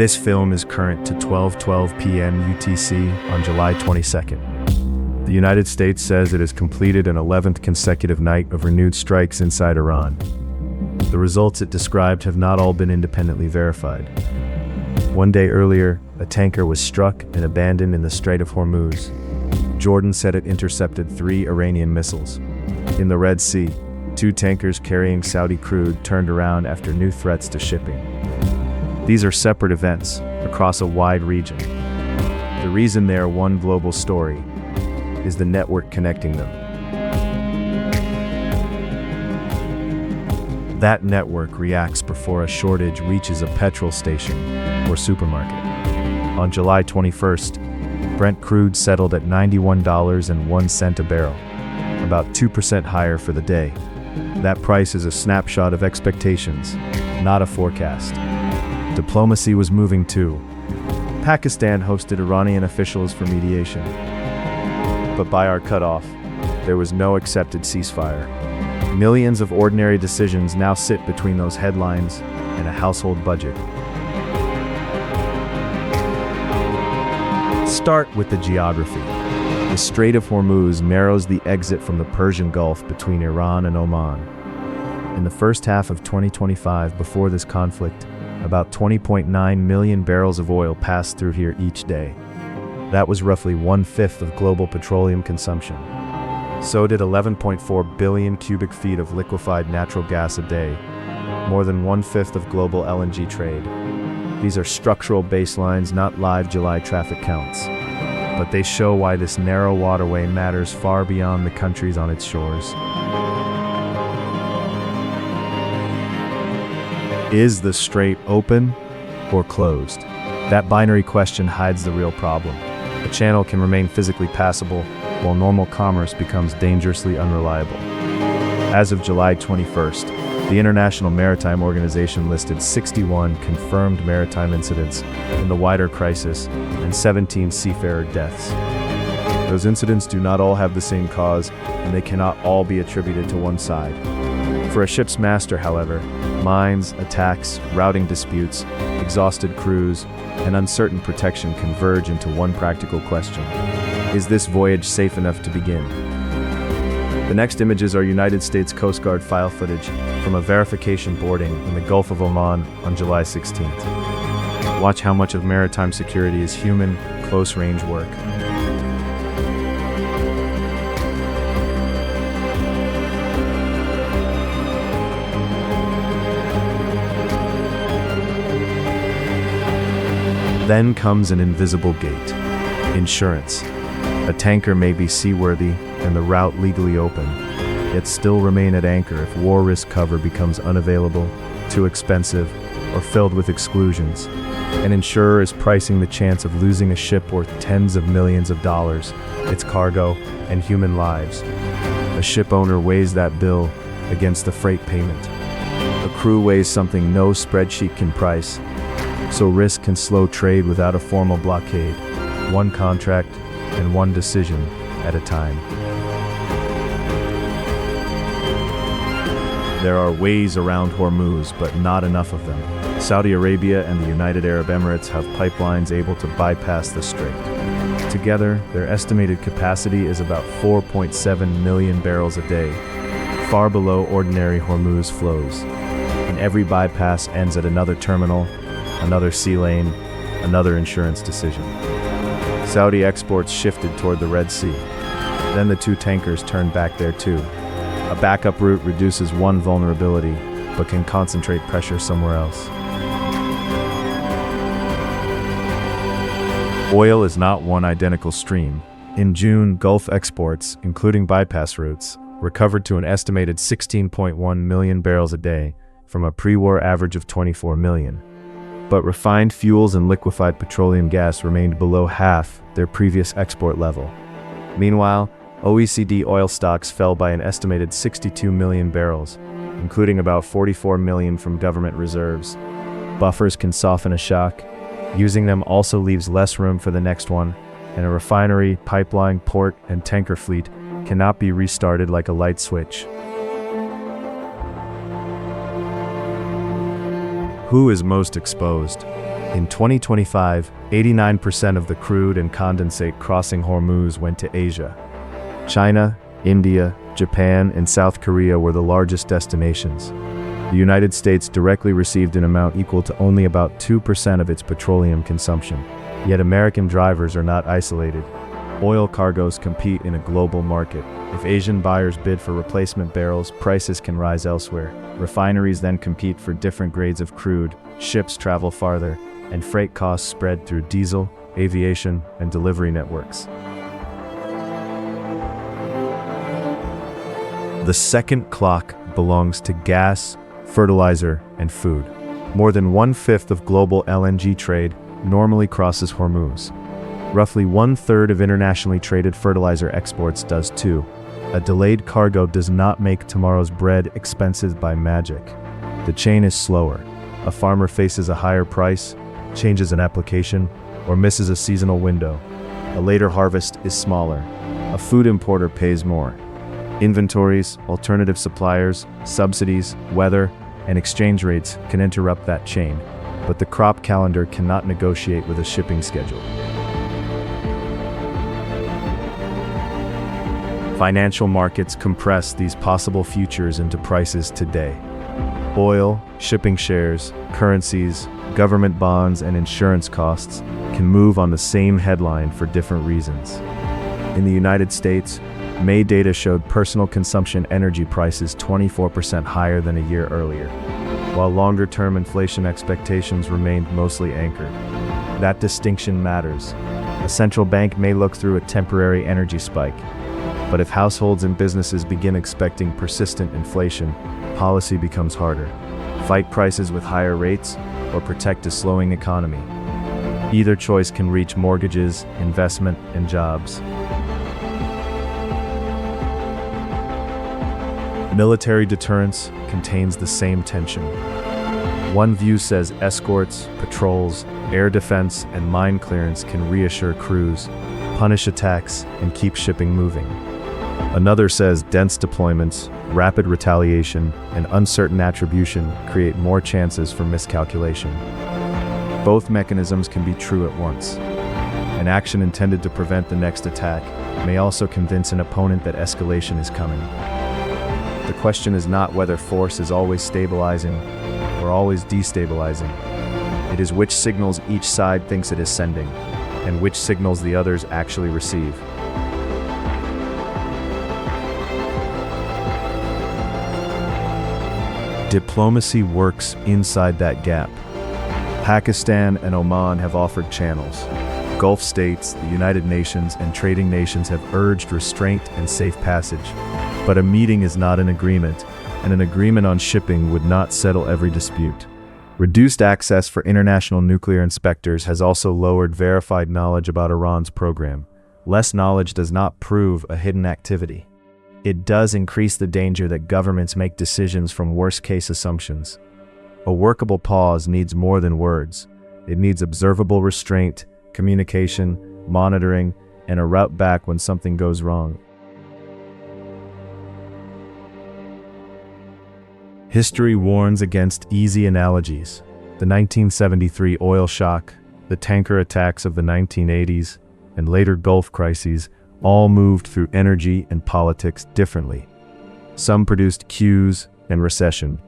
This film is current to 12:12 p.m. UTC on July 22nd. The United States says it has completed an 11th consecutive night of renewed strikes inside Iran. The results it described have not all been independently verified. One day earlier, a tanker was struck and abandoned in the Strait of Hormuz. Jordan said it intercepted 3 Iranian missiles. In the Red Sea, 2 tankers carrying Saudi crude turned around after new threats to shipping. These are separate events across a wide region. The reason they are one global story is the network connecting them. That network reacts before a shortage reaches a petrol station or supermarket. On July 21st, Brent crude settled at $91.01 a barrel, about 2% higher for the day. That price is a snapshot of expectations, not a forecast. Diplomacy was moving too. Pakistan hosted Iranian officials for mediation. But by our cutoff, there was no accepted ceasefire. Millions of ordinary decisions now sit between those headlines and a household budget. Start with the geography. The Strait of Hormuz narrows the exit from the Persian Gulf between Iran and Oman. In the first half of 2025, before this conflict, about 20.9 million barrels of oil passed through here each day. That was roughly 1/5 of global petroleum consumption. So did 11.4 billion cubic feet of liquefied natural gas a day, more than 1/5 of global LNG trade. These are structural baselines, not live July traffic counts. But they show why this narrow waterway matters far beyond the countries on its shores. Is the strait open or closed? That binary question hides the real problem. A channel can remain physically passable, while normal commerce becomes dangerously unreliable. As of July 21st, the International Maritime Organization listed 61 confirmed maritime incidents in the wider crisis and 17 seafarer deaths. Those incidents do not all have the same cause, and they cannot all be attributed to one side. For a ship's master, however, mines, attacks, routing disputes, exhausted crews, and uncertain protection converge into one practical question. Is this voyage safe enough to begin? The next images are United States Coast Guard file footage from a verification boarding in the Gulf of Oman on July 16th. Watch how much of maritime security is human, close-range work. Then comes an invisible gate: insurance. A tanker may be seaworthy and the route legally open, yet still remain at anchor if war risk cover becomes unavailable, too expensive, or filled with exclusions. An insurer is pricing the chance of losing a ship worth tens of millions of dollars, its cargo, and human lives. A ship owner weighs that bill against the freight payment. A crew weighs something no spreadsheet can price, so risk can slow trade without a formal blockade, one contract and one decision at a time. There are ways around Hormuz, but not enough of them. Saudi Arabia and the United Arab Emirates have pipelines able to bypass the strait. Together, their estimated capacity is about 4.7 million barrels a day, far below ordinary Hormuz flows. And every bypass ends at another terminal, another sea lane, another insurance decision. Saudi exports shifted toward the Red Sea. Then the 2 tankers turned back there too. A backup route reduces one vulnerability, but can concentrate pressure somewhere else. Oil is not one identical stream. In June, Gulf exports, including bypass routes, recovered to an estimated 16.1 million barrels a day from a pre-war average of 24 million. But refined fuels and liquefied petroleum gas remained below half their previous export level. Meanwhile, OECD oil stocks fell by an estimated 62 million barrels, including about 44 million from government reserves. Buffers can soften a shock. Using them also leaves less room for the next one, and a refinery, pipeline, port, and tanker fleet cannot be restarted like a light switch. Who is most exposed? In 2025, 89% of the crude and condensate crossing Hormuz went to Asia. China, India, Japan, and South Korea were the largest destinations. The United States directly received an amount equal to only about 2% of its petroleum consumption. Yet American drivers are not isolated. Oil cargoes compete in a global market. If Asian buyers bid for replacement barrels, prices can rise elsewhere. Refineries then compete for different grades of crude, ships travel farther, and freight costs spread through diesel, aviation, and delivery networks. The second clock belongs to gas, fertilizer, and food. More than 1/5 of global LNG trade normally crosses Hormuz. Roughly 1/3 of internationally traded fertilizer exports does too. A delayed cargo does not make tomorrow's bread expensive by magic. The chain is slower. A farmer faces a higher price, changes an application, or misses a seasonal window. A later harvest is smaller. A food importer pays more. Inventories, alternative suppliers, subsidies, weather, and exchange rates can interrupt that chain, but the crop calendar cannot negotiate with a shipping schedule. Financial markets compress these possible futures into prices today. Oil, shipping shares, currencies, government bonds, and insurance costs can move on the same headline for different reasons. In the United States, May data showed personal consumption energy prices 24% higher than a year earlier, while longer-term inflation expectations remained mostly anchored. That distinction matters. A central bank may look through a temporary energy spike, but if households and businesses begin expecting persistent inflation, policy becomes harder. Fight prices with higher rates or protect a slowing economy. Either choice can reach mortgages, investment, and jobs. Military deterrence contains the same tension. One view says escorts, patrols, air defense, and mine clearance can reassure crews, punish attacks, and keep shipping moving. Another says dense deployments, rapid retaliation, and uncertain attribution create more chances for miscalculation. Both mechanisms can be true at once. An action intended to prevent the next attack may also convince an opponent that escalation is coming. The question is not whether force is always stabilizing or always destabilizing. It is which signals each side thinks it is sending, and which signals the others actually receive. Diplomacy works inside that gap. Pakistan and Oman have offered channels. Gulf states, the United Nations, and trading nations have urged restraint and safe passage. But a meeting is not an agreement, and an agreement on shipping would not settle every dispute. Reduced access for international nuclear inspectors has also lowered verified knowledge about Iran's program. Less knowledge does not prove a hidden activity. It does increase the danger that governments make decisions from worst-case assumptions. A workable pause needs more than words. It needs observable restraint, communication, monitoring, and a route back when something goes wrong. History warns against easy analogies. The 1973 oil shock, the tanker attacks of the 1980s, and later Gulf crises all moved through energy and politics differently. Some produced queues and recession.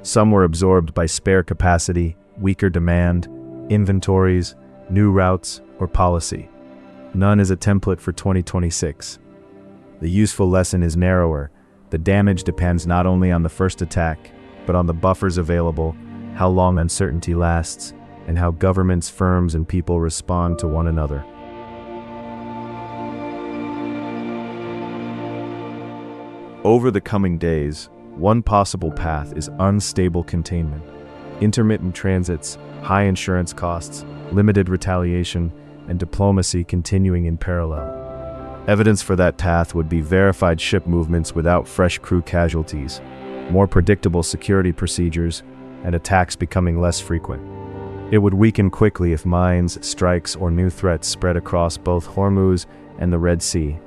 Some were absorbed by spare capacity, weaker demand, inventories, new routes, or policy. None is a template for 2026. The useful lesson is narrower. The damage depends not only on the first attack, but on the buffers available, how long uncertainty lasts, and how governments, firms, and people respond to one another. Over the coming days, one possible path is unstable containment. Intermittent transits, high insurance costs, limited retaliation, and diplomacy continuing in parallel. Evidence for that path would be verified ship movements without fresh crew casualties, more predictable security procedures, and attacks becoming less frequent. It would weaken quickly if mines, strikes, or new threats spread across both Hormuz and the Red Sea.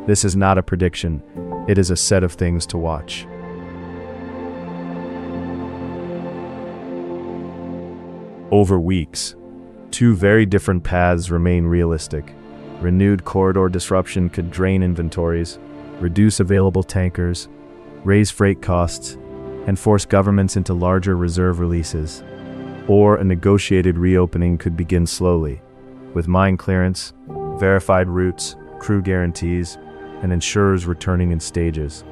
This is not a prediction, it is a set of things to watch. Over weeks, two very different paths remain realistic. Renewed corridor disruption could drain inventories, reduce available tankers, raise freight costs, and force governments into larger reserve releases. Or a negotiated reopening could begin slowly, with mine clearance, verified routes, crew guarantees, and insurers returning in stages.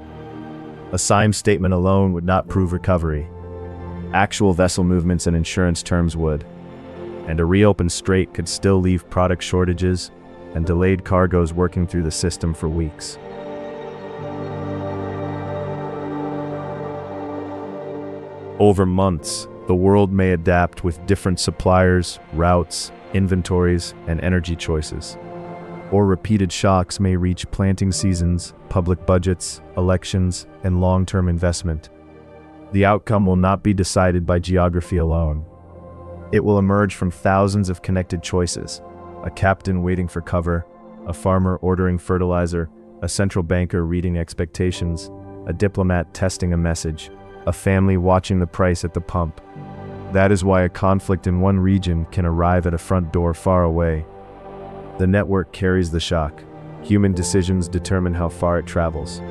A signed statement alone would not prove recovery. Actual vessel movements and insurance terms would. And a reopened strait could still leave product shortages and delayed cargoes working through the system for weeks. Over months, the world may adapt with different suppliers, routes, inventories, and energy choices. Or repeated shocks may reach planting seasons, public budgets, elections, and long-term investment. The outcome will not be decided by geography alone. It will emerge from thousands of connected choices: a captain waiting for cover, a farmer ordering fertilizer, a central banker reading expectations, a diplomat testing a message, a family watching the price at the pump. That is why a conflict in one region can arrive at a front door far away. The network carries the shock. Human decisions determine how far it travels.